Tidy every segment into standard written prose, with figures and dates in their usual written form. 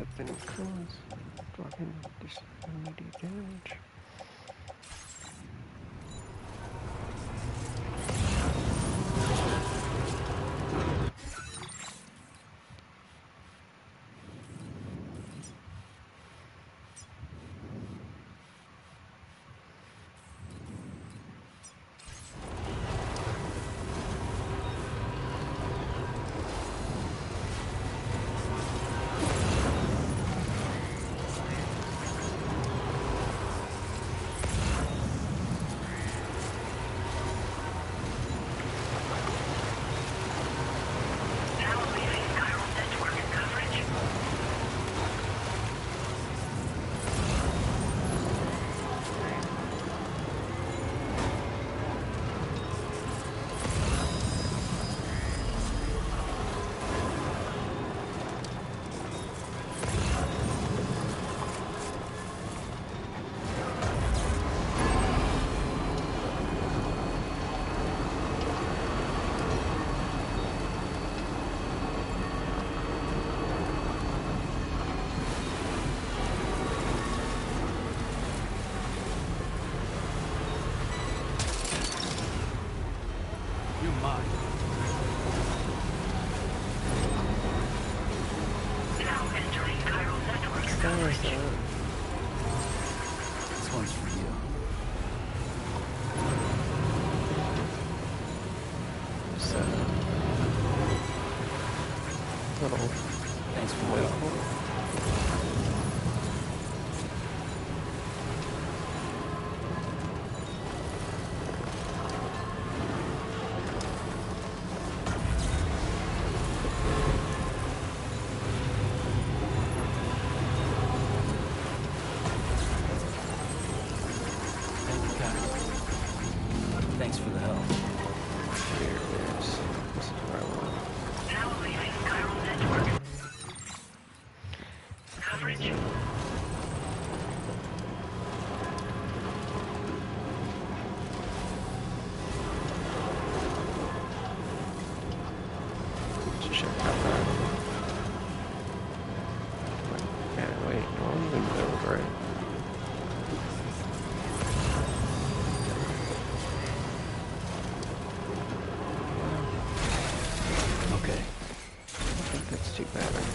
Except any cause, dropping this immediate damage. Thanks for the help. Here it is. This is where I want. Now leaving chiral network. Coverage. Let's check out that. Yeah, wait, no, I'm even build right. That's too bad, actually.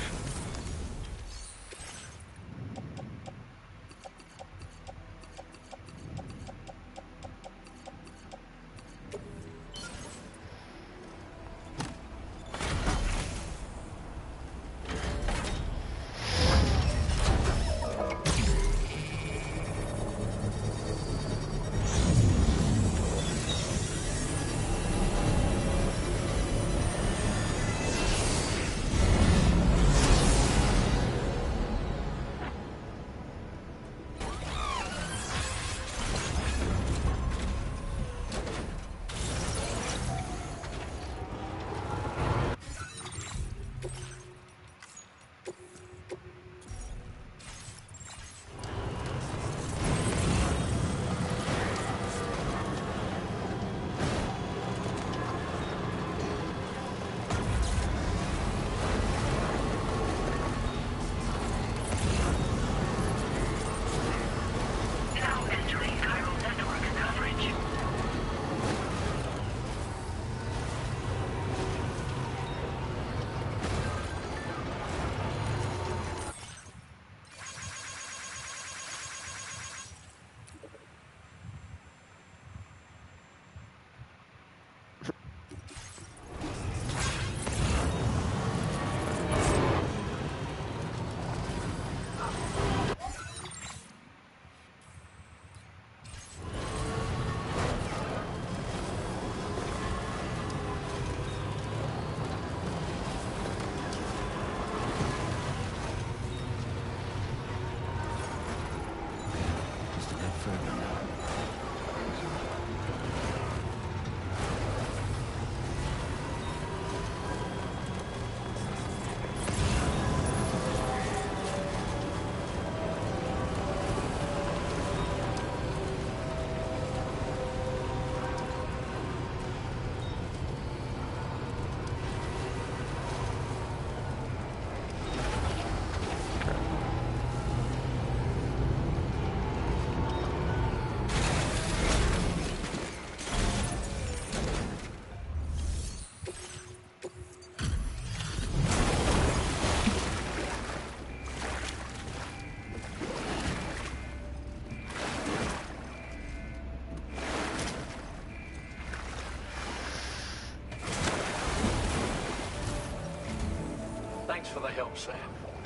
Thanks for the help, Sam.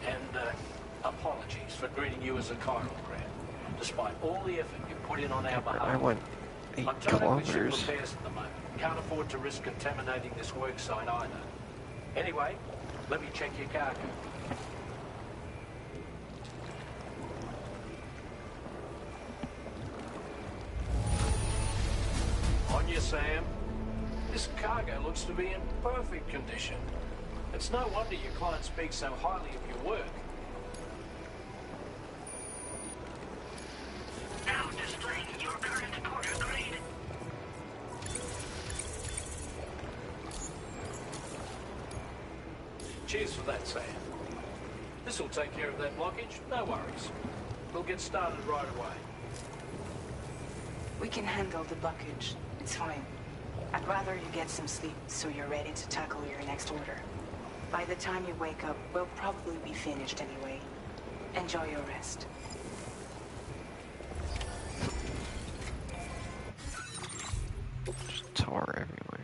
And apologies for greeting you as a chiral grad, despite all the effort you put in on our I behalf. went 8 I'm tied up with ship kilometers. repairs at the moment. Can't afford to risk contaminating this work site either. Anyway, let me check your cargo. On you, Sam. This cargo looks to be in perfect condition. It's no wonder your client speaks so highly of your work. Now displaying your current porter grade. Cheers for that, Sam. This'll take care of that blockage, no worries. We'll get started right away. We can handle the blockage. It's fine. I'd rather you get some sleep so you're ready to tackle your next order. By the time you wake up, we'll probably be finished anyway. Enjoy your rest. Just tar everywhere.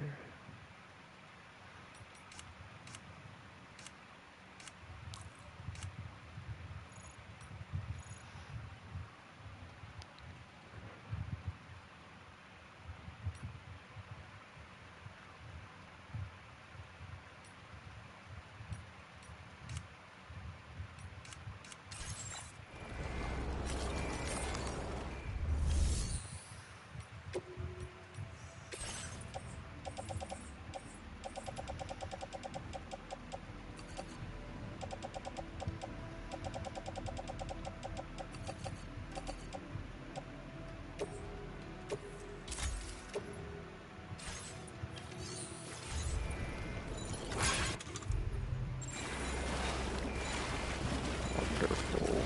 Wonderful.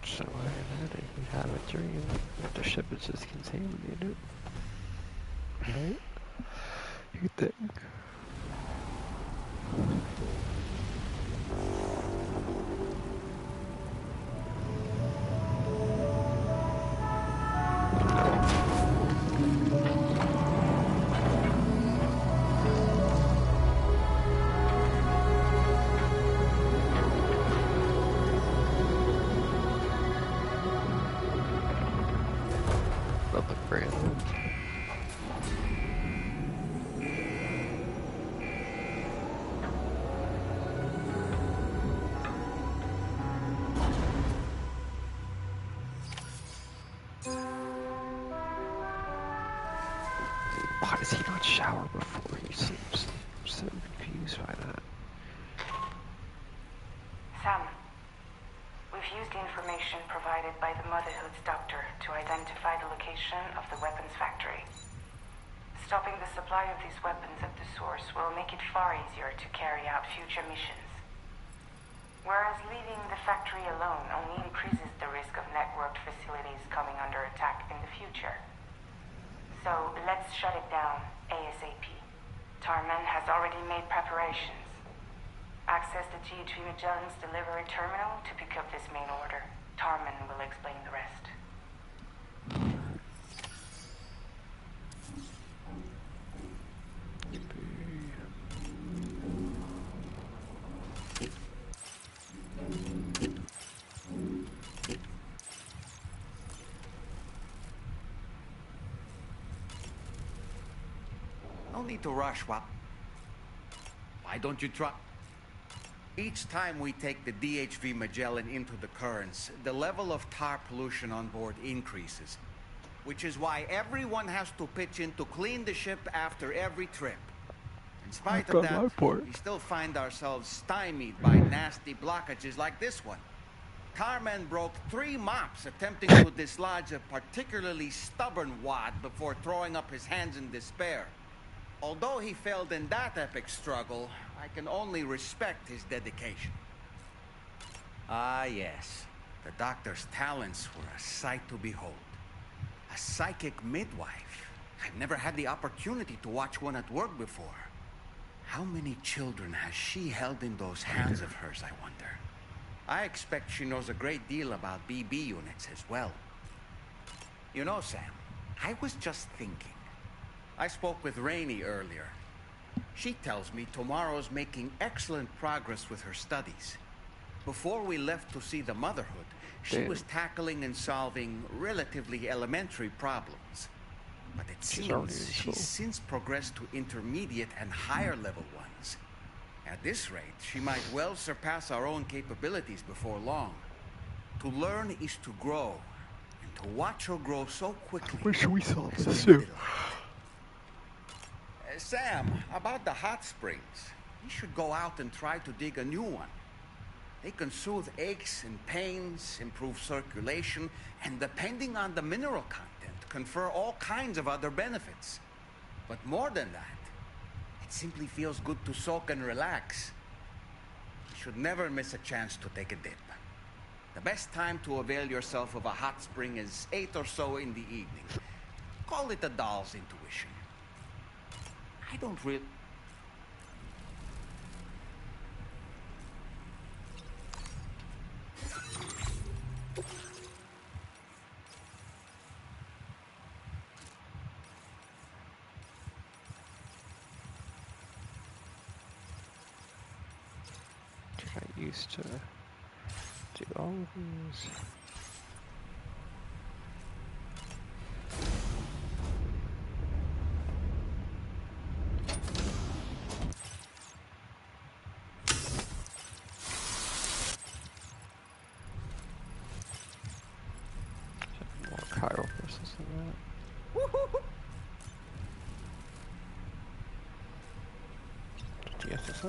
So I have a dream that the ship is just contaminated. Right? You think? Nothing random. Why does he not shower before he sleeps? I'm so confused by that. Sam, we've used the information provided by the Motherhood's doctor to identify the location of the weapons factory. Stopping the supply of these weapons at the source will make it far easier to carry out future missions. Whereas leaving the factory alone only increases the risk of networked facilities coming under attack in the future. So let's shut it down ASAP. Tarman has already made preparations. Access the GHV Magellan's delivery terminal to pick up this main order. Tarman will explain the rest. No need to rush, Wap. Why don't you try? Each time we take the DHV Magellan into the currents, the level of tar pollution on board increases. Which is why everyone has to pitch in to clean the ship after every trip. In spite of that, we still find ourselves stymied by nasty blockages like this one. Carmen broke 3 mops attempting to dislodge a particularly stubborn wad before throwing up his hands in despair. Although he failed in that epic struggle, I can only respect his dedication. Ah, yes. The doctor's talents were a sight to behold. A psychic midwife. I've never had the opportunity to watch one at work before. How many children has she held in those hands of hers, I wonder? I expect she knows a great deal about BB units as well. You know, Sam, I was just thinking. I spoke with Rainey earlier. She tells me Tomorrow's making excellent progress with her studies. Before we left to see the Motherhood, she was tackling and solving relatively elementary problems. But it seems she's since progressed to intermediate and higher level ones. At this rate, she might well surpass our own capabilities before long. To learn is to grow, and to watch her grow so quickly. Wish we saw is this a too. delight. Sam, about the hot springs. You should go out and try to dig a new one. They can soothe aches and pains, improve circulation, and depending on the mineral content, confer all kinds of other benefits. But more than that, it simply feels good to soak and relax. You should never miss a chance to take a dip. The best time to avail yourself of a hot spring is 8 or so in the evening. Call it a doll's intuition. I don't really... I used to do all of these. More chiral forces than that. Did you get this?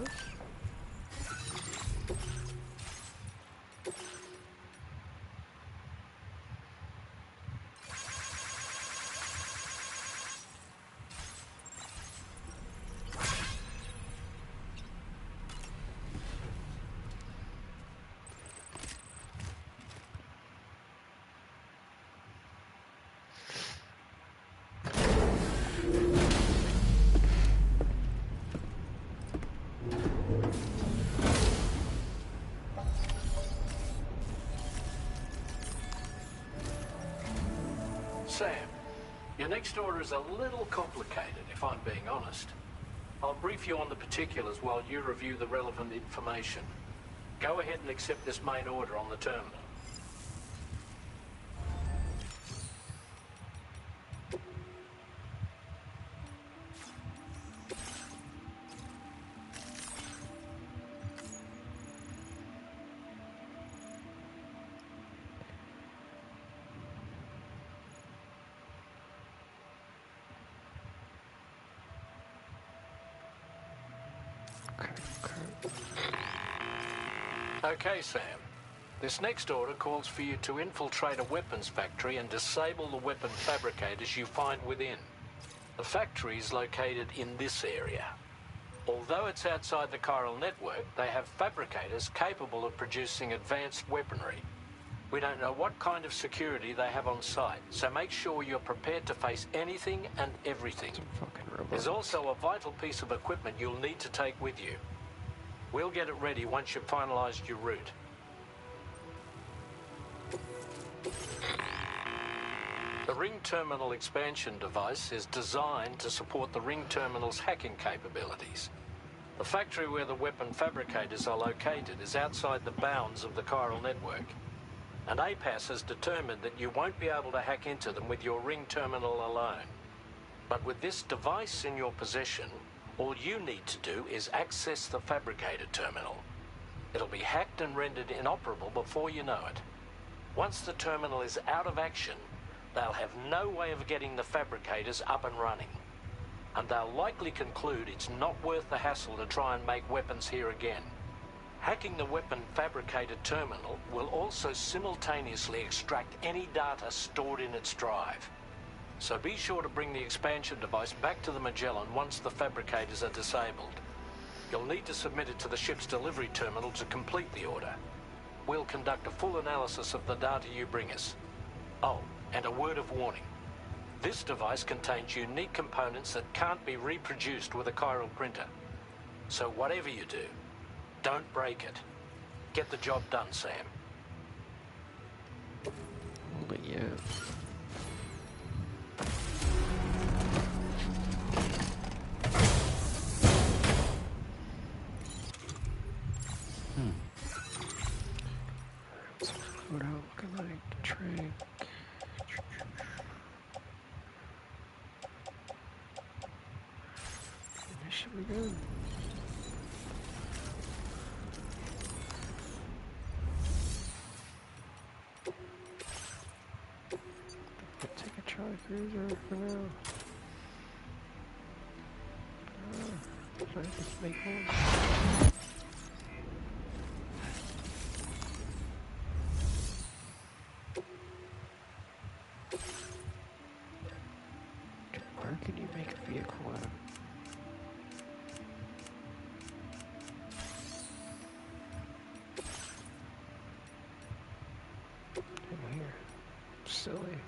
Sam, your next order is a little complicated, if I'm being honest. I'll brief you on the particulars while you review the relevant information. Go ahead and accept this main order on the terminal. Okay, Sam. This next order calls for you to infiltrate a weapons factory and disable the weapon fabricators you find within. The factory is located in this area. Although it's outside the chiral network, they have fabricators capable of producing advanced weaponry. We don't know what kind of security they have on site, so make sure you're prepared to face anything and everything. There's also a vital piece of equipment you'll need to take with you. We'll get it ready once you've finalized your route. The ring terminal expansion device is designed to support the ring terminal's hacking capabilities. The factory where the weapon fabricators are located is outside the bounds of the chiral network, and APAS has determined that you won't be able to hack into them with your ring terminal alone. But with this device in your possession, all you need to do is access the fabricator terminal. It'll be hacked and rendered inoperable before you know it. Once the terminal is out of action, they'll have no way of getting the fabricators up and running. And they'll likely conclude it's not worth the hassle to try and make weapons here again. Hacking the weapon fabricator terminal will also simultaneously extract any data stored in its drive. So be sure to bring the expansion device back to the Magellan once the fabricators are disabled. You'll need to submit it to the ship's delivery terminal to complete the order. We'll conduct a full analysis of the data you bring us. Oh, and a word of warning. This device contains unique components that can't be reproduced with a chiral printer. So whatever you do, don't break it. Get the job done, Sam. But yeah. What's the loadout looking like? The train. This should be good. Take a Charlie Cruiser for now. Should I just make one? Where can you make a vehicle out of? In here. Silly.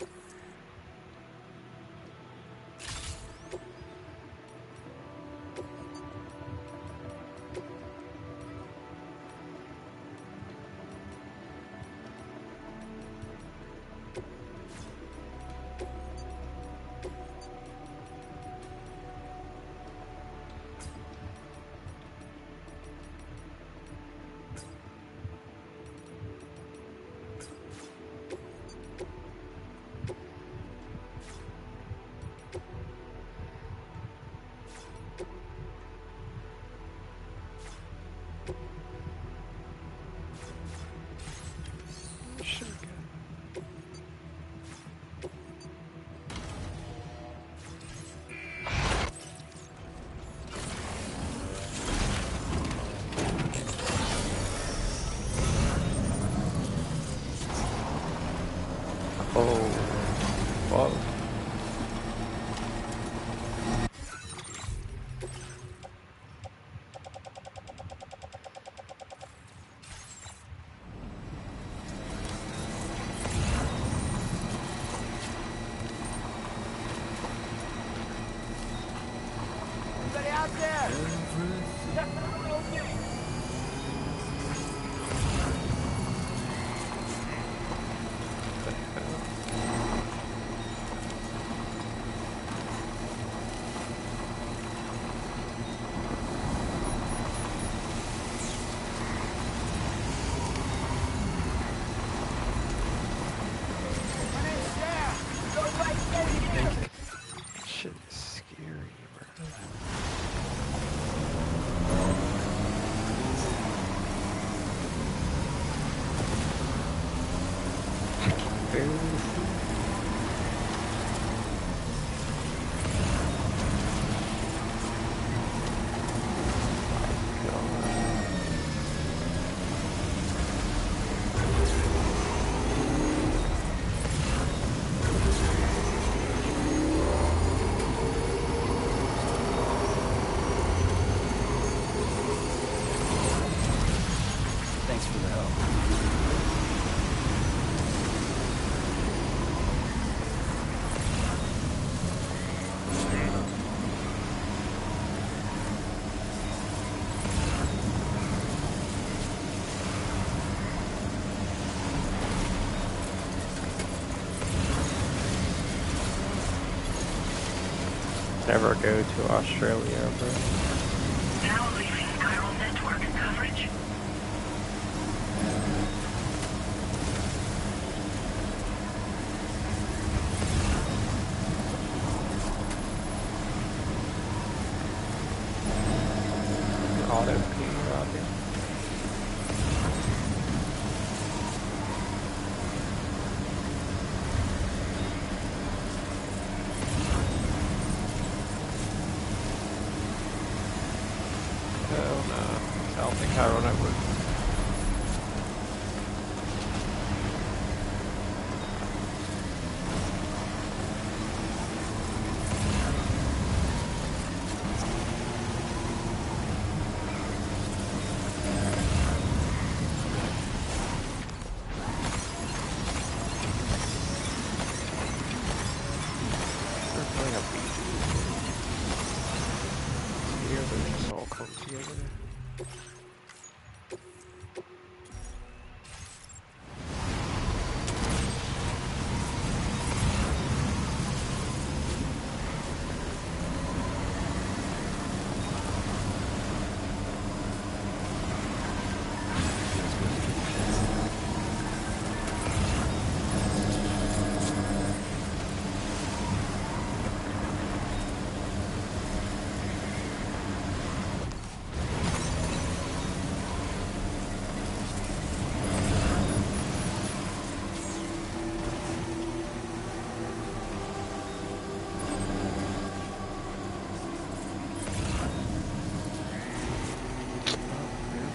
Shit is scary, bro. I can barely see. Thanks for the help. Never go to Australia, bro. Now leaving chiral network coverage. Auto P, Robbie. Hell no. I don't think I run over. they just all come together.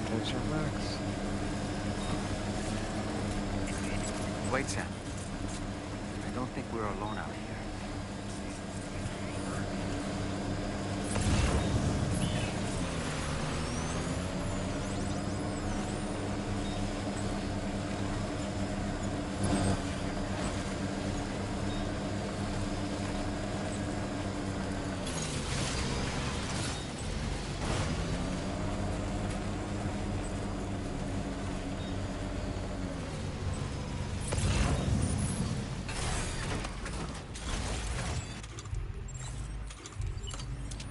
There's your Mechs. Wait, Sam. I don't think we're alone out here.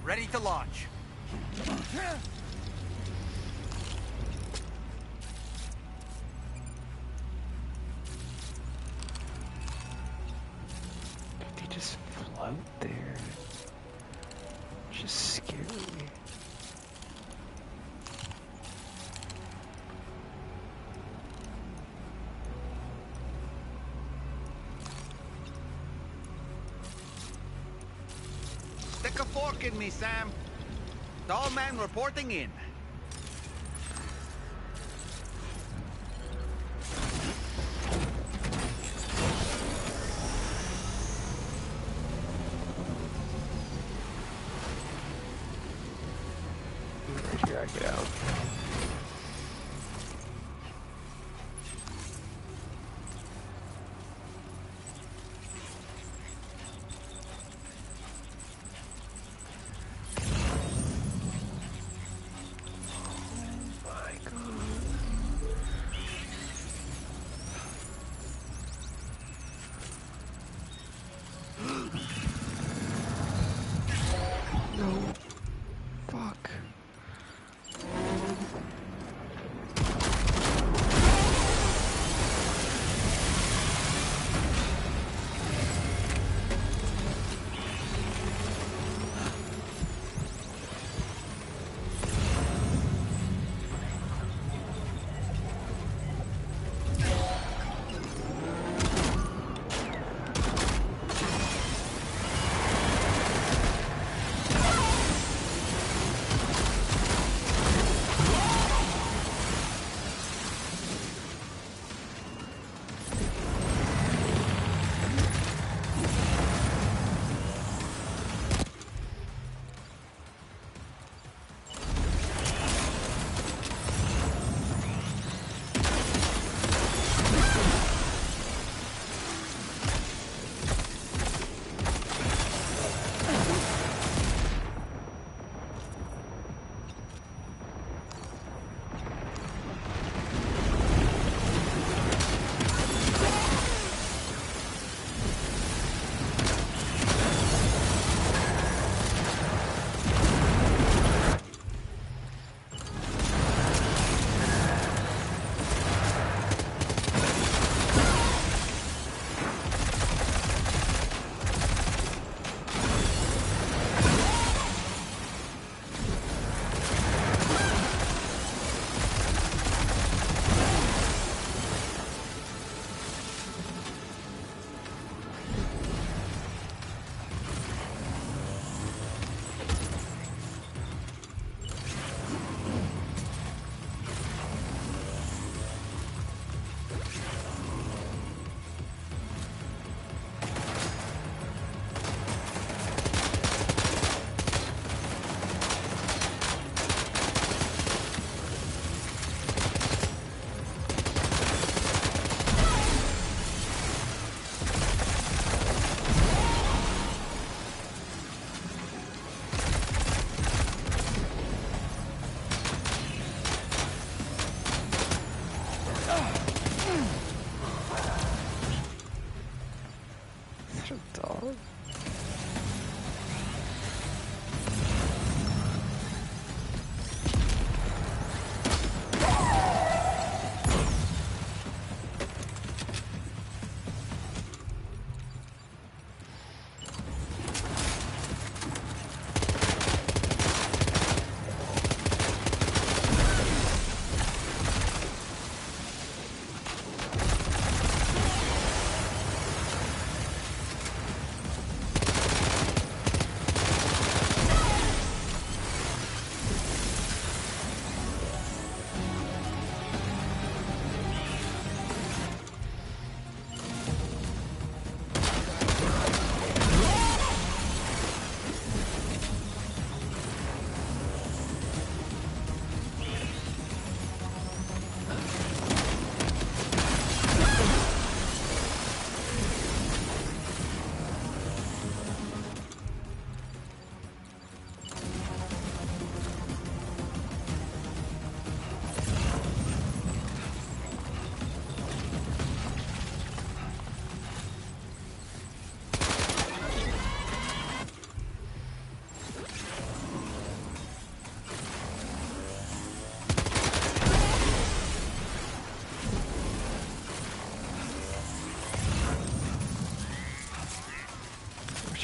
Ready to launch. Did he just float there? Just scary. Stick a fork in me, Sam. Tall man reporting in. Right here, I get out. No. Fuck.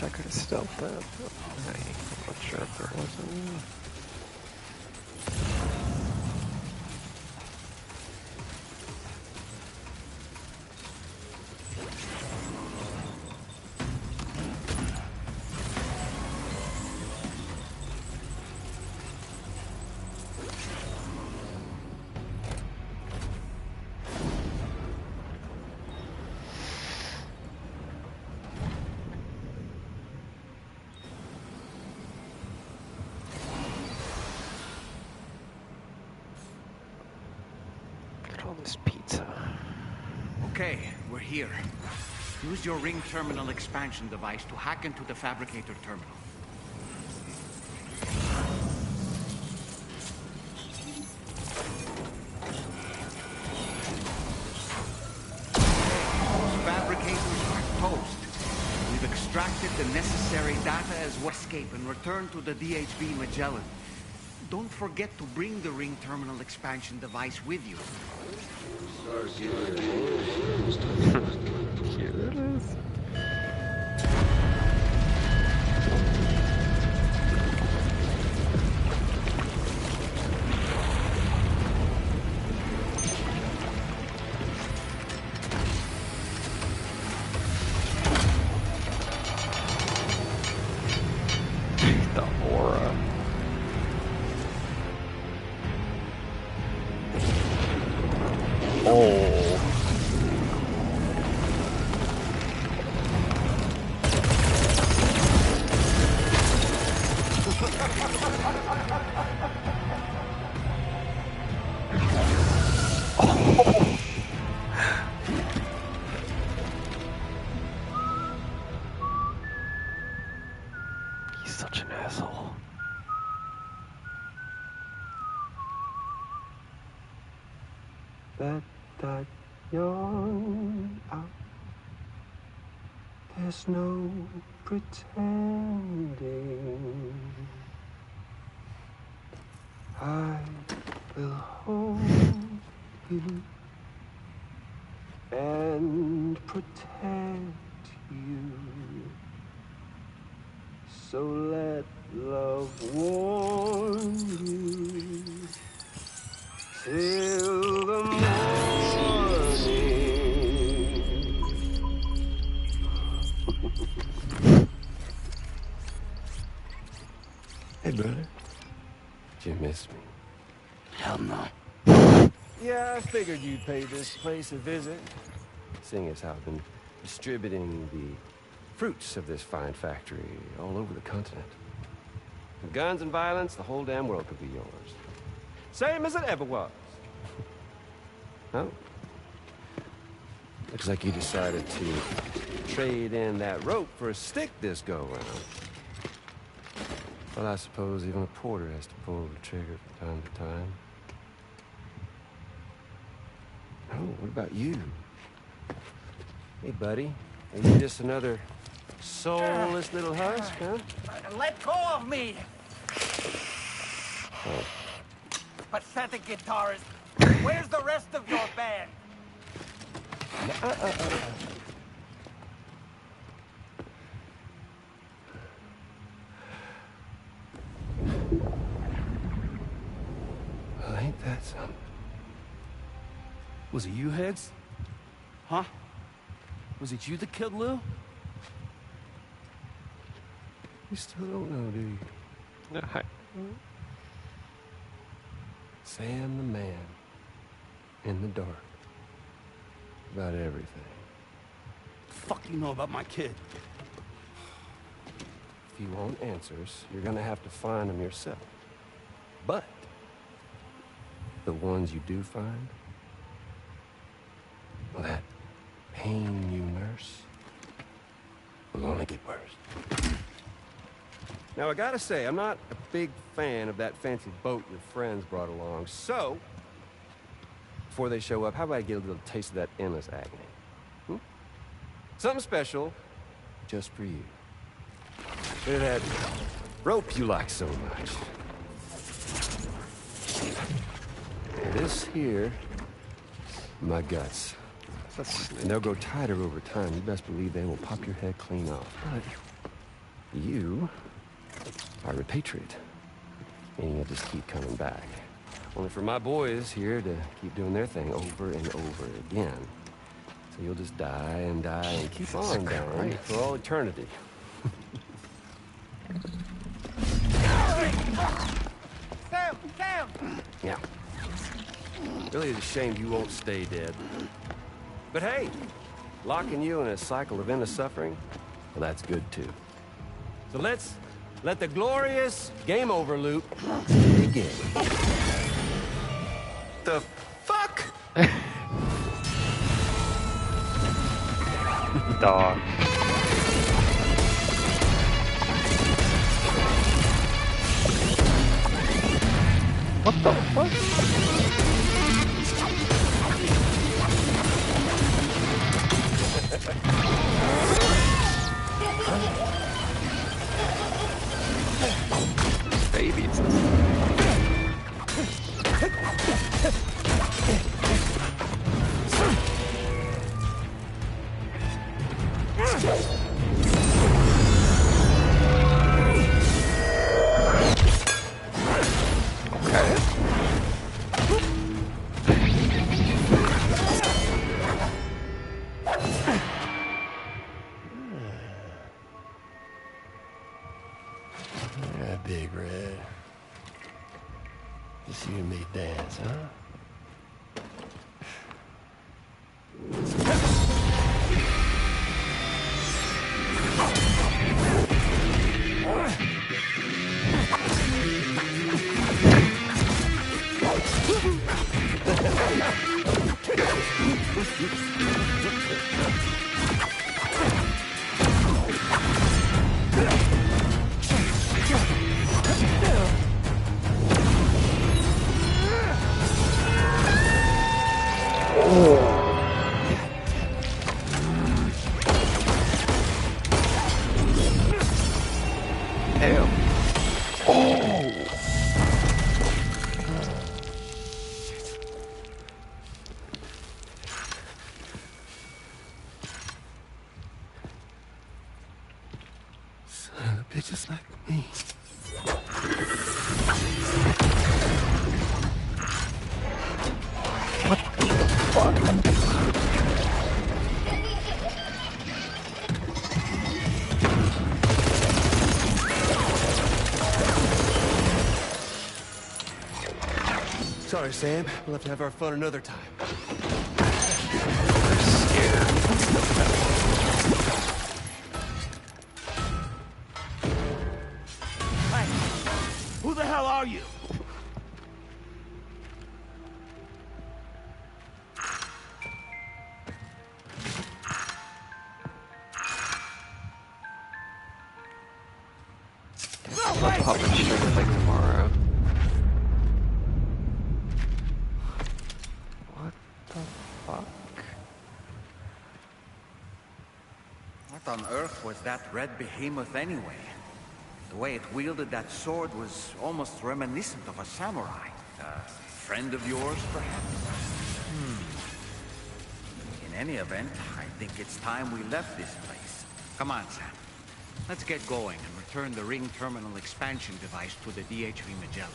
wish I could have stealthed that. I'm not sure if there was any. All this pizza. Okay, we're here. Use your ring terminal expansion device to hack into the fabricator terminal. Those fabricators are toast. We've extracted the necessary data as well. Escape and return to the DHV Magellan. Don't forget to bring the ring terminal expansion device with you. Here it is. The aura. Oh. He's such an asshole. That yawn out. There's no pretending. I will hold you and protect you. So let love warm you till the morning. Hey, brother. Did you miss me? Hell no. Yeah, I figured you'd pay this place a visit. Seeing as how I've been distributing the fruits of this fine factory all over the continent. With guns and violence, the whole damn world could be yours. Same as it ever was. Oh. Looks like you decided to trade in that rope for a stick this go-round. Well, I suppose even a porter has to pull the trigger from time to time. Oh, what about you? Hey, buddy. Are you just another soulless little husk, huh? Let go of me! Oh. Pathetic guitarist. Where's the rest of your band? Well, ain't that something? Was it you, Higgs? Huh? Was it you that killed Lou? You still don't know, do you? No, hi. Sam the man. In the dark. About everything. Fuck you know about my kid? If you want answers, you're gonna have to find them yourself. But the ones you do find, well, that pain you nurse will only get worse. Now, I gotta say, I'm not a big fan of that fancy boat your friends brought along, so before they show up, how about I get a little taste of that endless agony? Hmm? Something special just for you. Look at that rope you like so much. This here, my guts. That's And they'll grow tighter over time. You best believe they will pop your head clean off. But You are a patriot. And you'll just keep coming back. Only for my boys here to keep doing their thing over and over again. So you'll just die and die and keep Jesus on dying Christ. for all eternity. Sam! Sam! Yeah. Really is a shame you won't stay dead. But hey, locking you in a cycle of endless suffering, well, that's good too. So let's let the glorious game over loop begin. The fuck? Dog. What the fuck? Babies. Yeah, Big Red. Just you and me dance, huh? Damn. Son of bitches like me. Sorry, Sam. We'll have to have our fun another time. Hey, who the hell are you? I'll pop it straight like tomorrow. What the fuck? What on earth was that red behemoth anyway? The way it wielded that sword was almost reminiscent of a samurai. A friend of yours, perhaps? In any event, I think it's time we left this place. Come on, Sam. Let's get going and return the ring terminal expansion device to the DHV Magellan.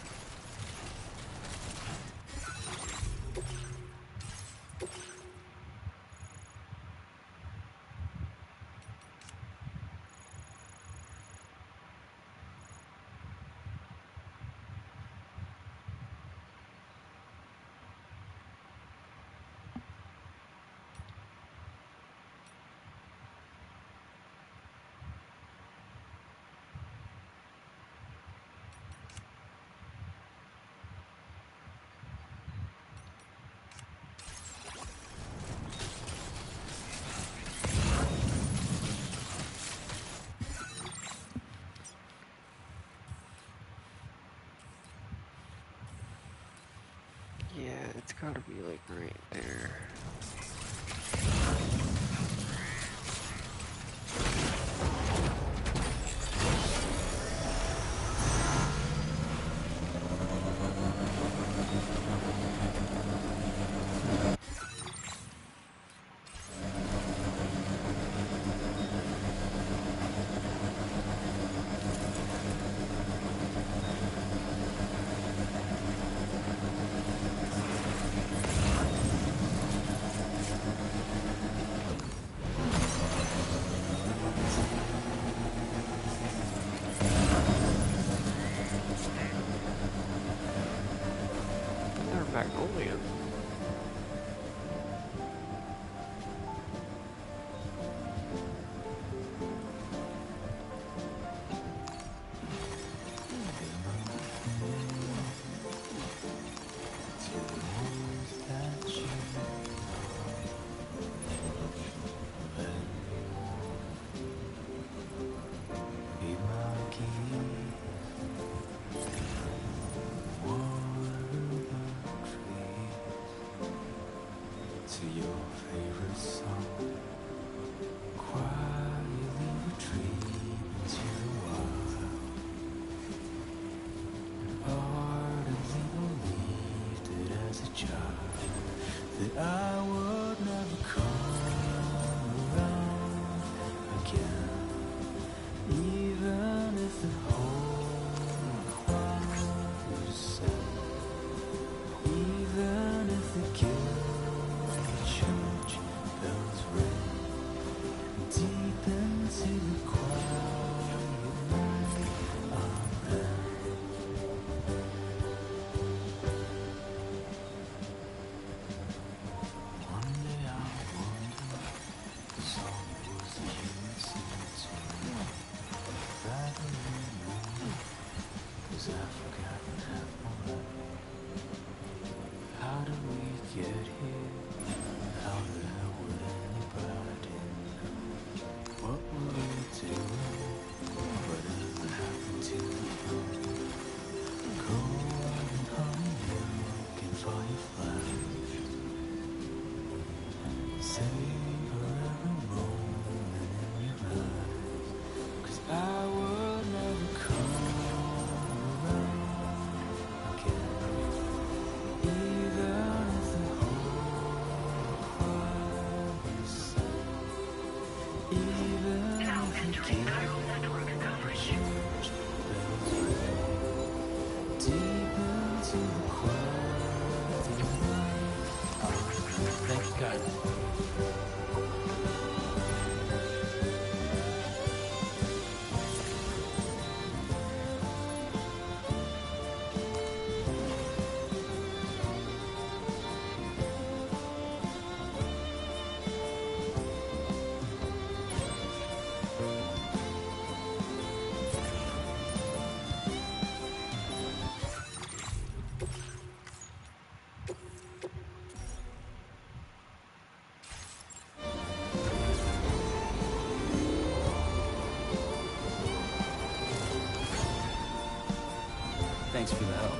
Yeah, it's gotta be like right there. Magnolia. To your favorite song, quietly retreat into the wild. Ardently believed that as a child that I would never come around again, even if the whole world was sad, even if the church bells ring deep into the quiet night. Amen. One day I wonder if the song was the human singing to me. That I remember, 'cause I've forgotten half my life. How did we get here? How the hell would anybody know? What were we doing? Whatever happened to the fun? Cold and honey milk and fireflies. Savor every moment in your eyes, 'cause I would never come around again. Even if the whole choir was sad, even Now if the entering chiral network coverage. church bells ring deep into the quiet night. Thank you, God. Thanks for the help.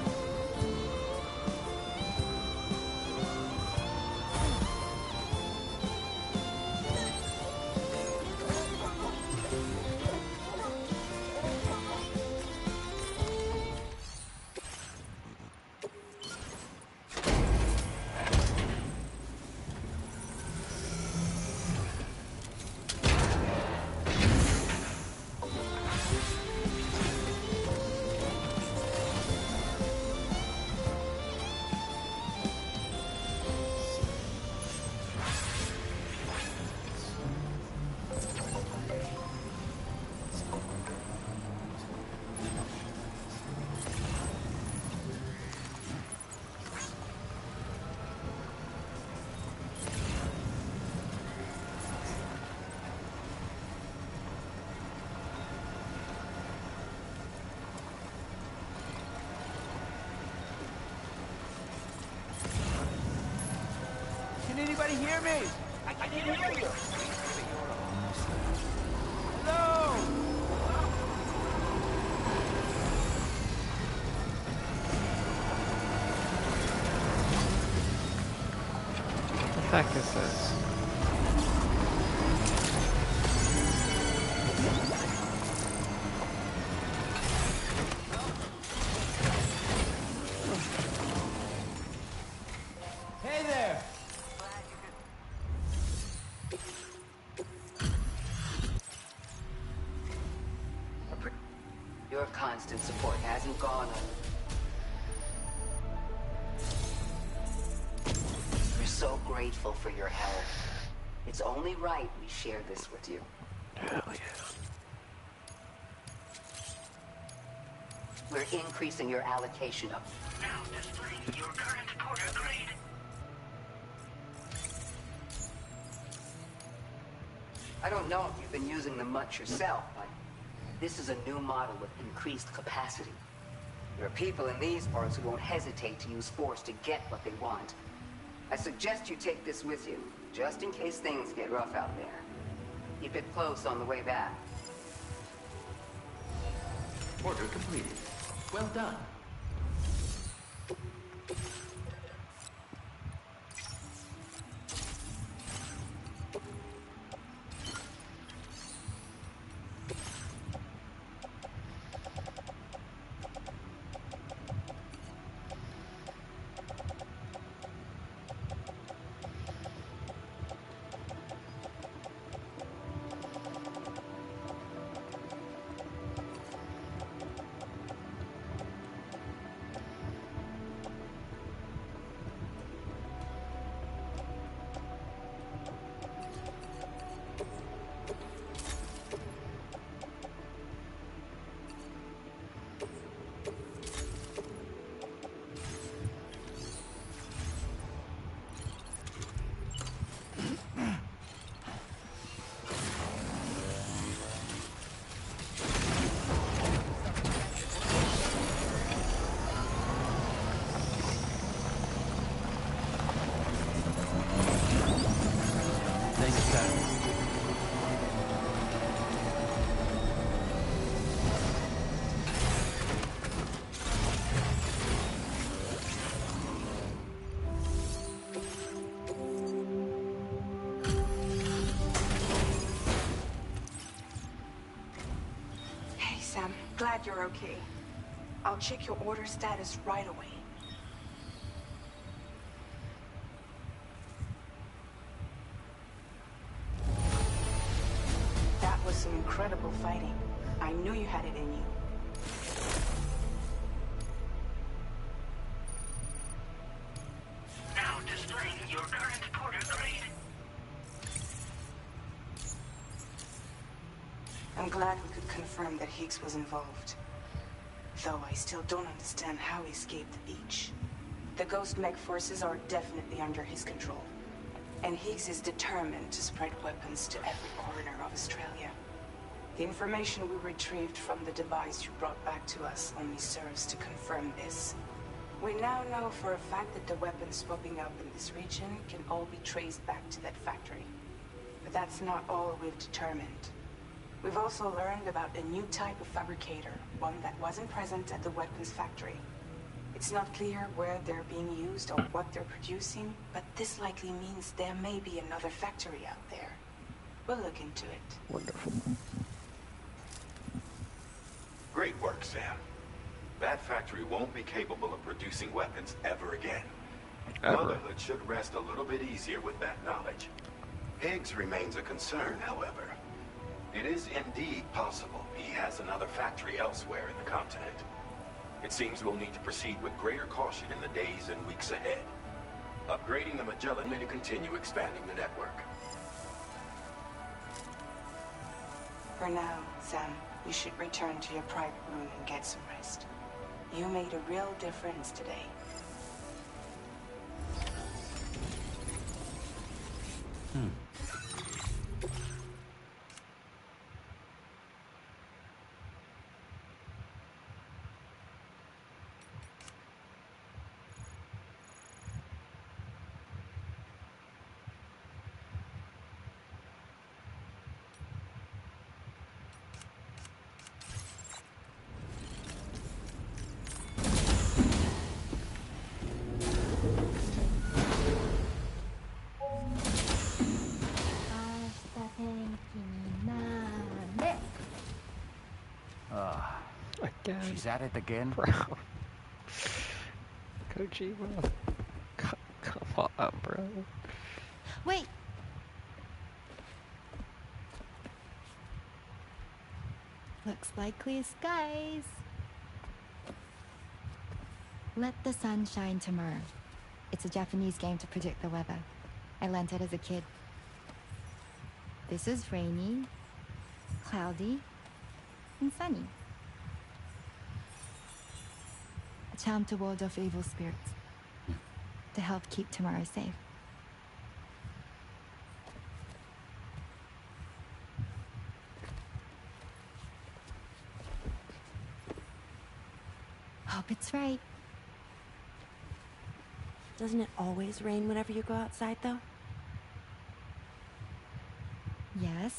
Can anybody hear me? I can hear you. Hello? What the heck is this? Hey there. Your constant support hasn't gone We're so grateful for your help. It's only right we share this with you. Hell yeah. We're increasing your allocation of... Now displaying your current porter I don't know if you've been using them much yourself, but this is a new model with increased capacity. There are people in these parts who won't hesitate to use force to get what they want. I suggest you take this with you, just in case things get rough out there. Keep it close on the way back. Order completed. Well done. Thanks, Pat. Hey, Sam. Glad you're okay. I'll check your order status right away. That was some incredible fighting. I knew you had it in you. Now displaying your current porter grade. I'm glad we could confirm that Higgs was involved. Though I still don't understand how he escaped the beach. The Ghost Mech forces are definitely under his control. And Higgs is determined to spread weapons to every corner of Australia. The information we retrieved from the device you brought back to us only serves to confirm this. We now know for a fact that the weapons popping up in this region can all be traced back to that factory. But that's not all we've determined. We've also learned about a new type of fabricator, one that wasn't present at the weapons factory. It's not clear where they're being used or what they're producing, but this likely means there may be another factory out there. We'll look into it. Wonderful. Great work, Sam. That factory won't be capable of producing weapons ever again. Ever. Motherhood should rest a little bit easier with that knowledge. Higgs remains a concern, however. It is indeed possible he has another factory elsewhere in the continent. It seems we'll need to proceed with greater caution in the days and weeks ahead. Upgrading the Magellan to continue expanding the network. For now, Sam, you should return to your private room and get some rest. You made a real difference today. Again. She's at it again. Bro. Kojima. Come on, bro. Wait! Looks like clear skies. Let the sun shine tomorrow. It's a Japanese game to predict the weather. I learned it as a kid. This is rainy, cloudy, and sunny. A charm to ward off evil spirits. To help keep tomorrow safe. That's right. Doesn't it always rain whenever you go outside, though? Yes.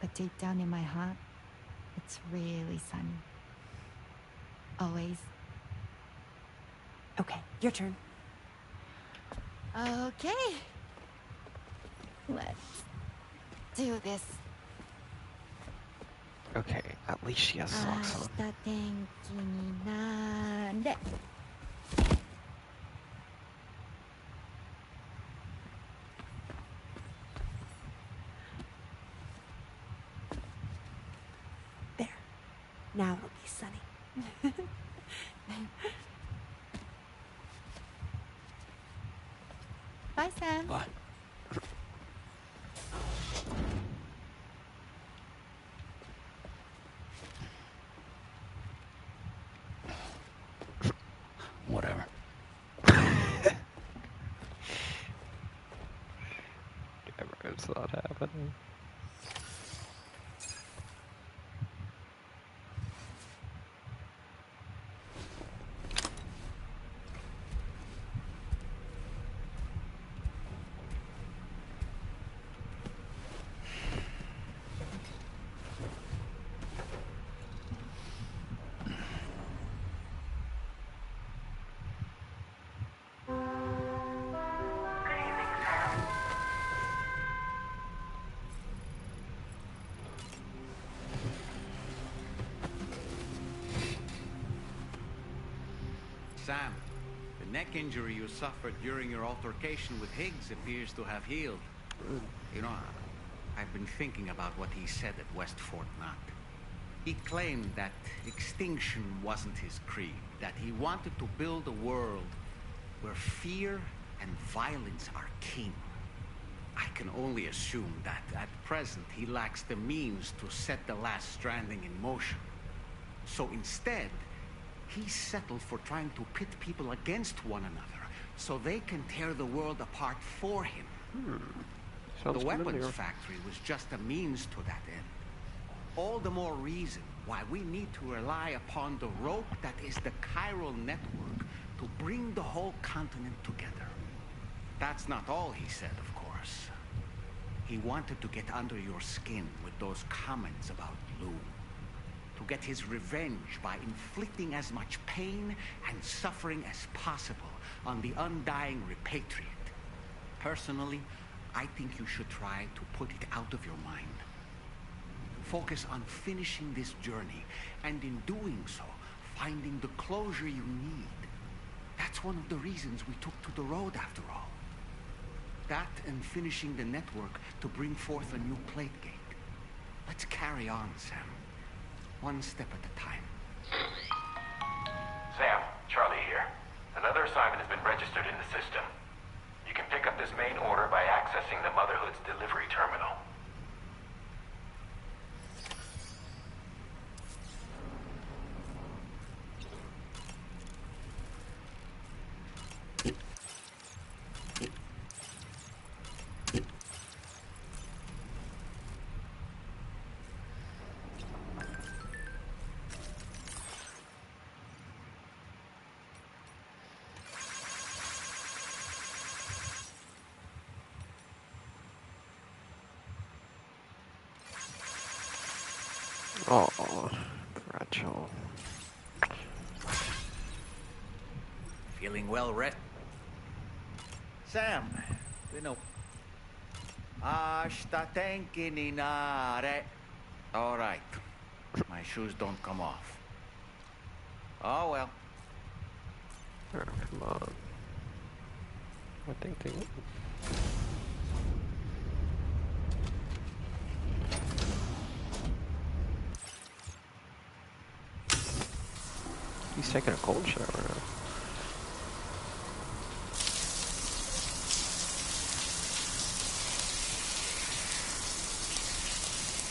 But deep down in my heart, it's really sunny. Always. Okay, your turn. Okay. Let's do this. Okay, at least she has socks on. 明日天気になれ。There. Now it'll be sunny. Bye, Sam. Bye. Whatever. It's not happening. Sam, the neck injury you suffered during your altercation with Higgs appears to have healed. You know, I've been thinking about what he said at West Fort Knott. He claimed that extinction wasn't his creed, that he wanted to build a world where fear and violence are king. I can only assume that at present he lacks the means to set the last Stranding in motion. So instead, he settled for trying to pit people against one another so they can tear the world apart for him. The weapons factory was just a means to that end. All the more reason why we need to rely upon the rope that is the chiral network to bring the whole continent together. That's not all he said, of course. He wanted to get under your skin with those comments about Lou. To get his revenge by inflicting as much pain and suffering as possible on the undying repatriate. Personally, I think you should try to put it out of your mind. Focus on finishing this journey, and in doing so, finding the closure you need. That's one of the reasons we took to the road, after all. That and finishing the network to bring forth a new plate gate. Let's carry on, Sam. One step at a time. Sam, Charlie here. Another assignment has been registered in the system. You can pick up this main order by accessing the Motherhood's delivery terminal. Oh, fragile. Feeling well rested? Sam, you know. Ashita tenki ni nare. All right. My shoes don't come off. Oh, well. Oh, come on. I think they would. He's taking a cold shower now.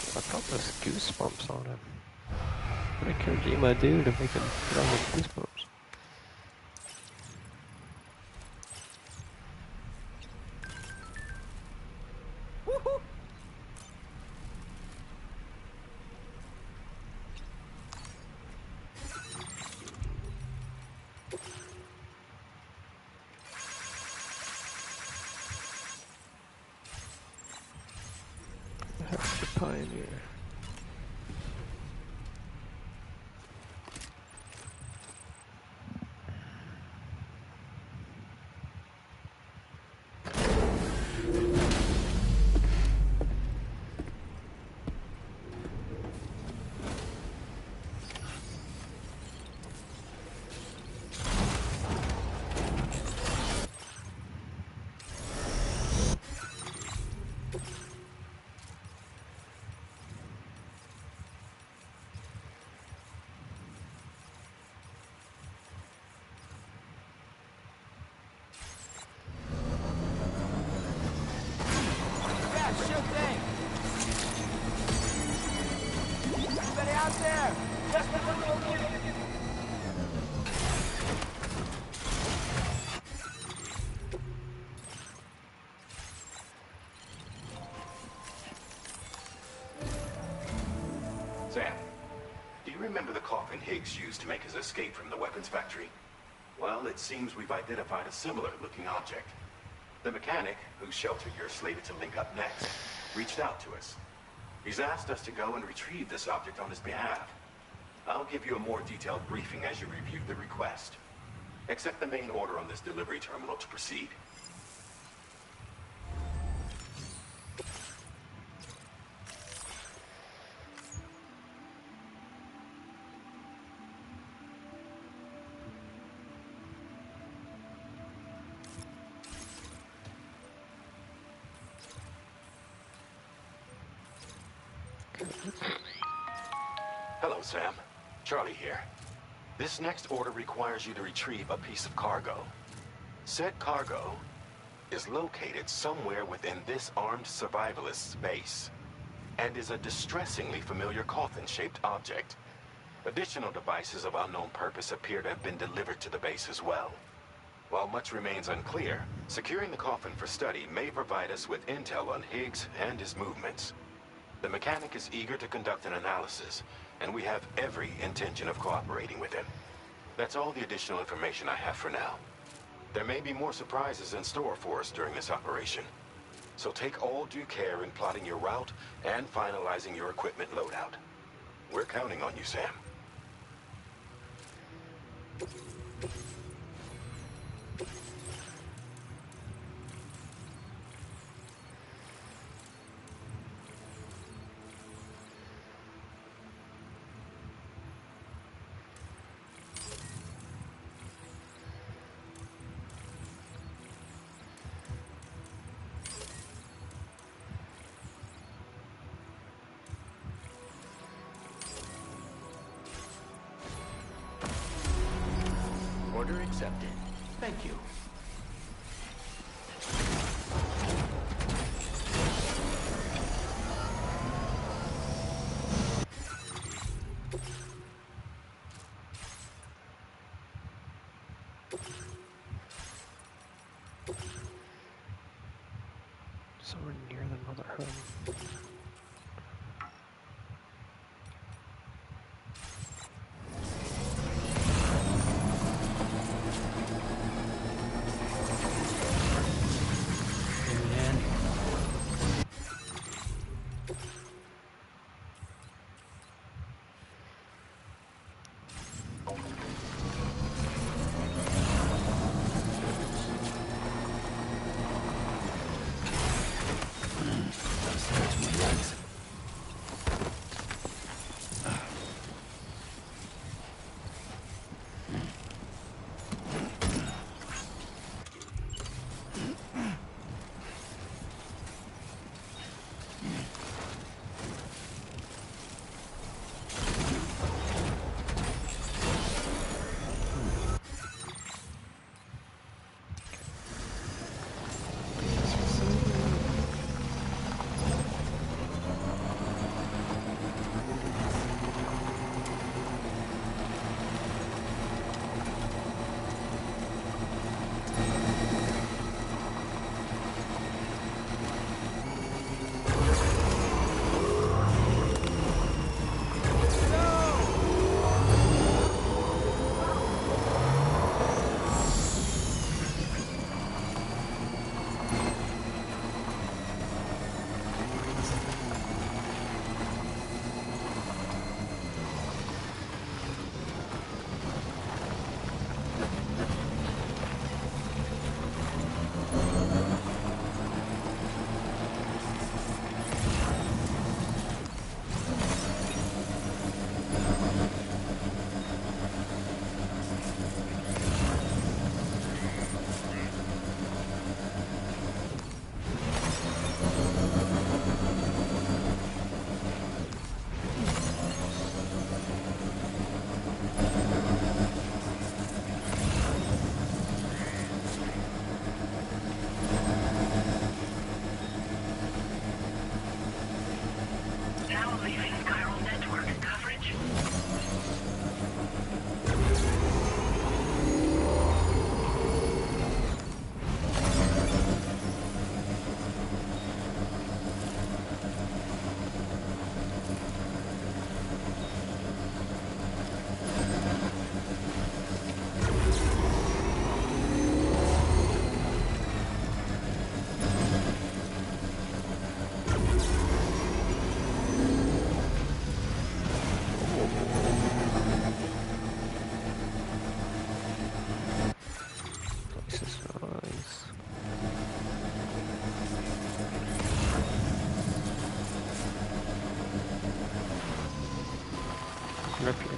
I felt those goosebumps on him. What did Kojima do to make him get all those goosebumps? Pioneer. Yeah, sure thing. Anybody out there? Just a little bit. Sam, do you remember the coffin Higgs used to make his escape from the weapons factory? Well, it seems we've identified a similar-looking object. The mechanic, whose shelter you're slated to link up next, reached out to us. He's asked us to go and retrieve this object on his behalf. I'll give you a more detailed briefing as you review the request. Accept the main order on this delivery terminal to proceed. Hello, Sam. Charlie here. This next order requires you to retrieve a piece of cargo. Said cargo is located somewhere within this armed survivalist's base, and is a distressingly familiar coffin-shaped object. Additional devices of unknown purpose appear to have been delivered to the base as well. While much remains unclear, securing the coffin for study may provide us with intel on Higgs and his movements. The mechanic is eager to conduct an analysis, and we have every intention of cooperating with him. That's all the additional information I have for now. There may be more surprises in store for us during this operation, so take all due care in plotting your route and finalizing your equipment loadout. We're counting on you, Sam. Order accepted. Thank you. So we're near the mother home.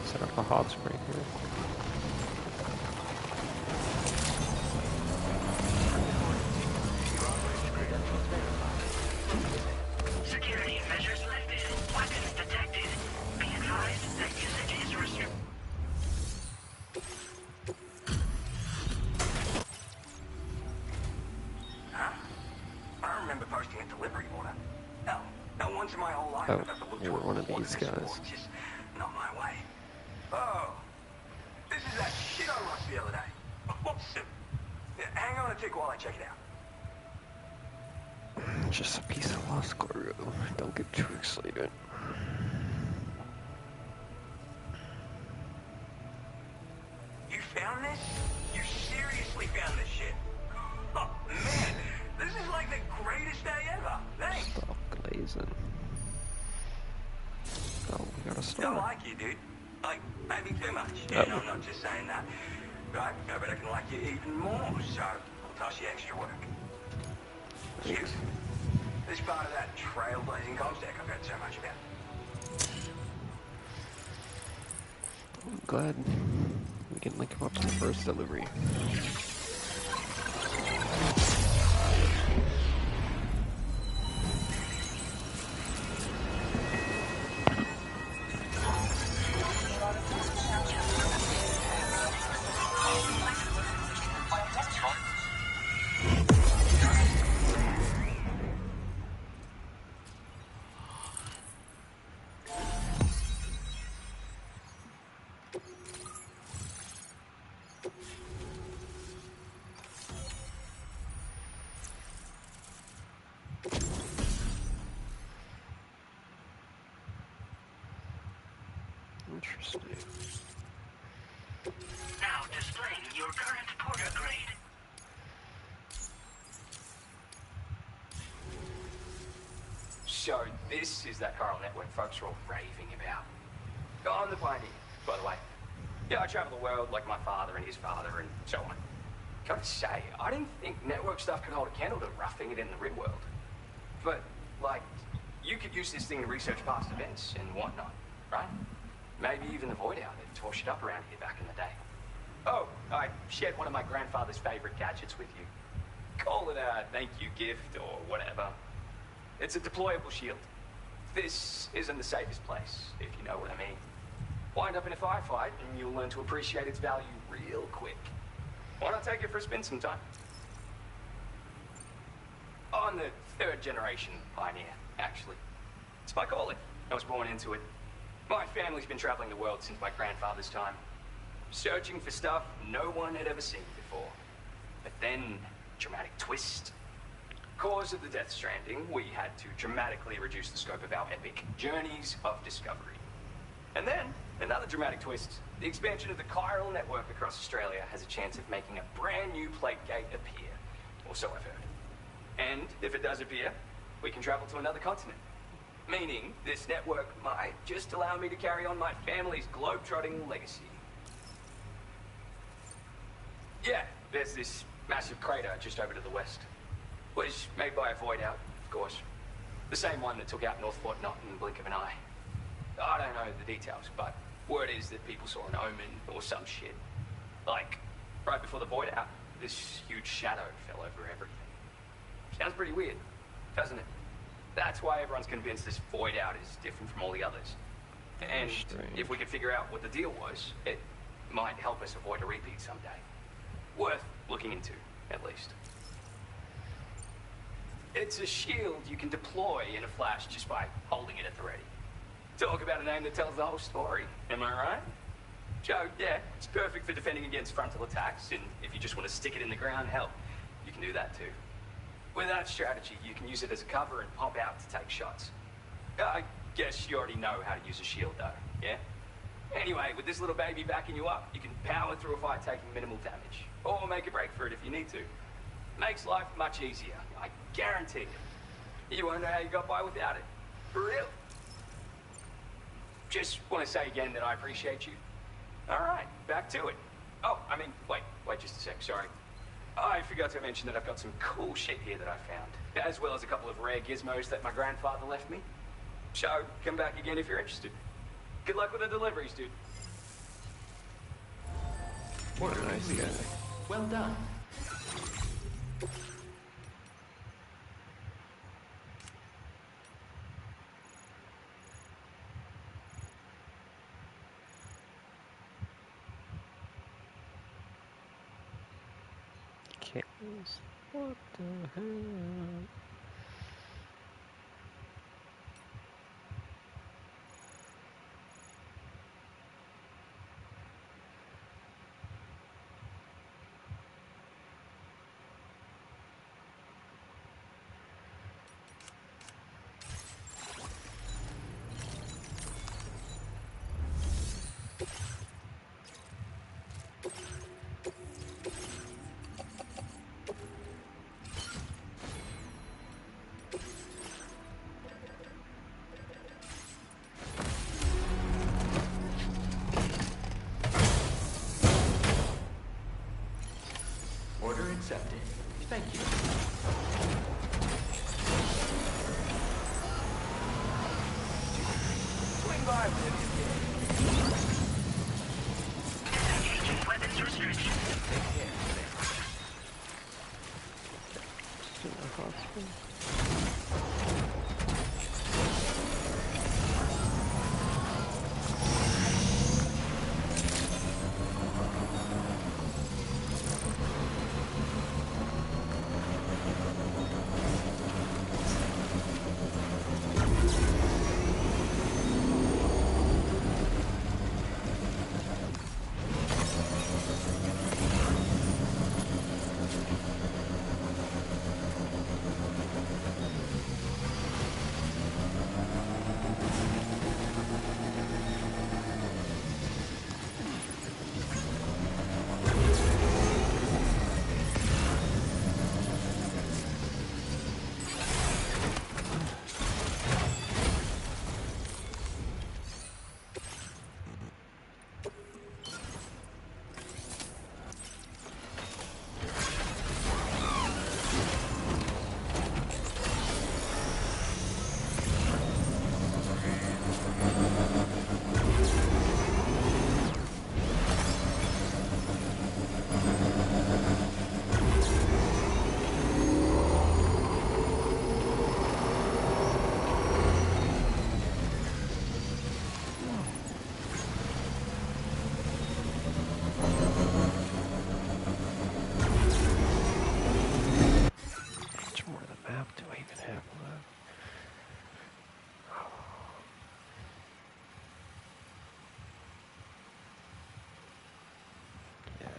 Set up a hot spring here. Security measures lifted. Weapons detected. Be advised that usage is restricted. Huh? I remember posting a delivery order. No, not once in my whole life Oh, I've ever looked you're through one a of report these this guys. before. It's just not my way. Oh, this is that shit I lost the other day. Yeah, hang on a tick while I check it out. Just a piece of lost cargo. Don't get too excited. You found this? You seriously found this shit? Oh, man, this is like the greatest day ever. Thanks. Stop glazing. Oh, we got a I star. like you, dude. Like, maybe too much. Yeah, no, I'm not just saying that. Right, I bet I can like you even more, so I'll toss you extra work. Cute. This part of that trailblazing comstack I've heard so much about. I'm glad we can link him up to the first delivery. Interesting. Now displaying your current porter grade. So this is that chiral network folks are all raving about. I'm the pioneer, by the way. Yeah, I travel the world like my father and his father and so on. Gotta say, I didn't think network stuff could hold a candle to roughing it in the real world. But, like, you could use this thing to research past events and whatnot, right? Maybe even the Void Out that tore shit up around here back in the day. Oh, I shared one of my grandfather's favorite gadgets with you. Call it a thank you gift or whatever. It's a deployable shield. This isn't the safest place, if you know what I mean. Wind up in a firefight and you'll learn to appreciate its value real quick. Why not take it for a spin sometime? I'm the third generation pioneer, actually. It's my calling. I was born into it. My family's been traveling the world since my grandfather's time, searching for stuff no one had ever seen before. But then, dramatic twist. Cause of the Death Stranding, we had to dramatically reduce the scope of our epic journeys of discovery. And then, another dramatic twist. The expansion of the chiral network across Australia has a chance of making a brand new plate gate appear. Or so I've heard. And if it does appear, we can travel to another continent. Meaning, this network might just allow me to carry on my family's globe-trotting legacy. Yeah, there's this massive crater just over to the west. Was made by a void out, of course. The same one that took out North Fort Knot in the blink of an eye. I don't know the details, but word is that people saw an omen or some shit. Like, right before the void out, this huge shadow fell over everything. Sounds pretty weird, doesn't it? That's why everyone's convinced this void out is different from all the others. And if we could figure out what the deal was, it might help us avoid a repeat someday. Worth looking into, at least. It's a shield you can deploy in a flash just by holding it at the ready. Talk about a name that tells the whole story, am I right? So, yeah, it's perfect for defending against frontal attacks, and if you just want to stick it in the ground, hell, you can do that too. With that strategy, you can use it as a cover and pop out to take shots. I guess you already know how to use a shield though, yeah? Anyway, with this little baby backing you up, you can power through a fight taking minimal damage. Or make a break for it if you need to. Makes life much easier, I guarantee it. You won't know how you got by without it. For real. Just want to say again that I appreciate you. Alright, back to it. Oh, I mean, wait just a sec, sorry. I forgot to mention that I've got some cool shit here that I found, as well as a couple of rare gizmos that my grandfather left me. So, come back again if you're interested. Good luck with the deliveries, dude. What a nice guy. Well done. Cameras. What the hell? Order accepted. Thank you. Swing by with it. Engaging weapons restriction. Take care. To the hospital.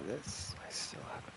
This I still haven't.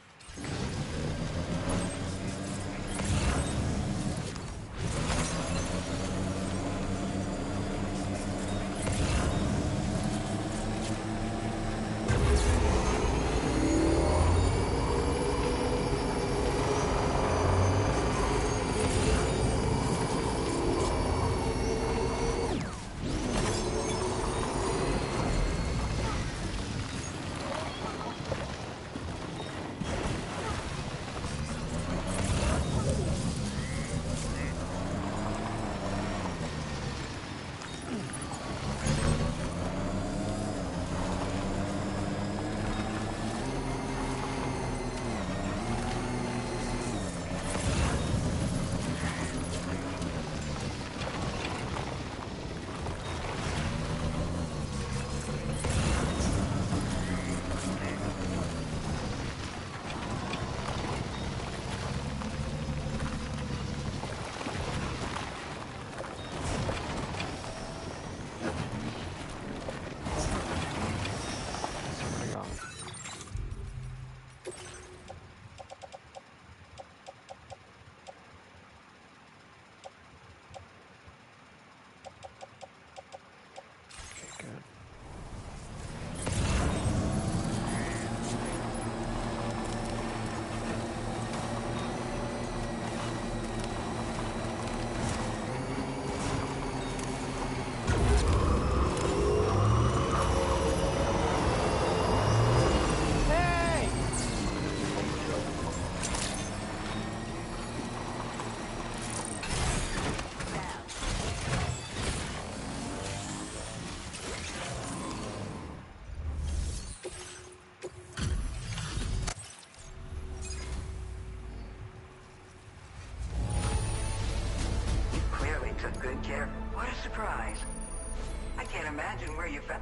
where you've been.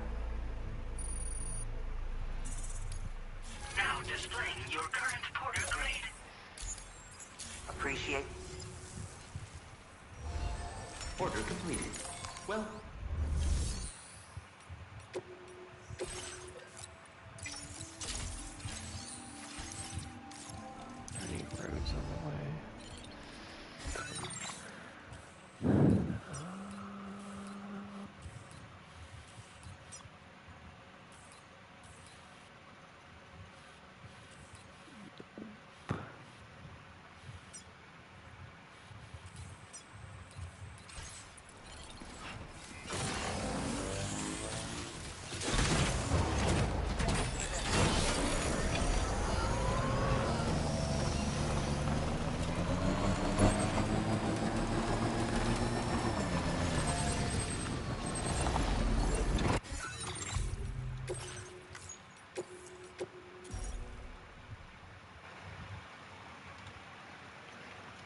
Now displaying your current porter grade. Appreciate. Order completed. Well, Any roads on the way?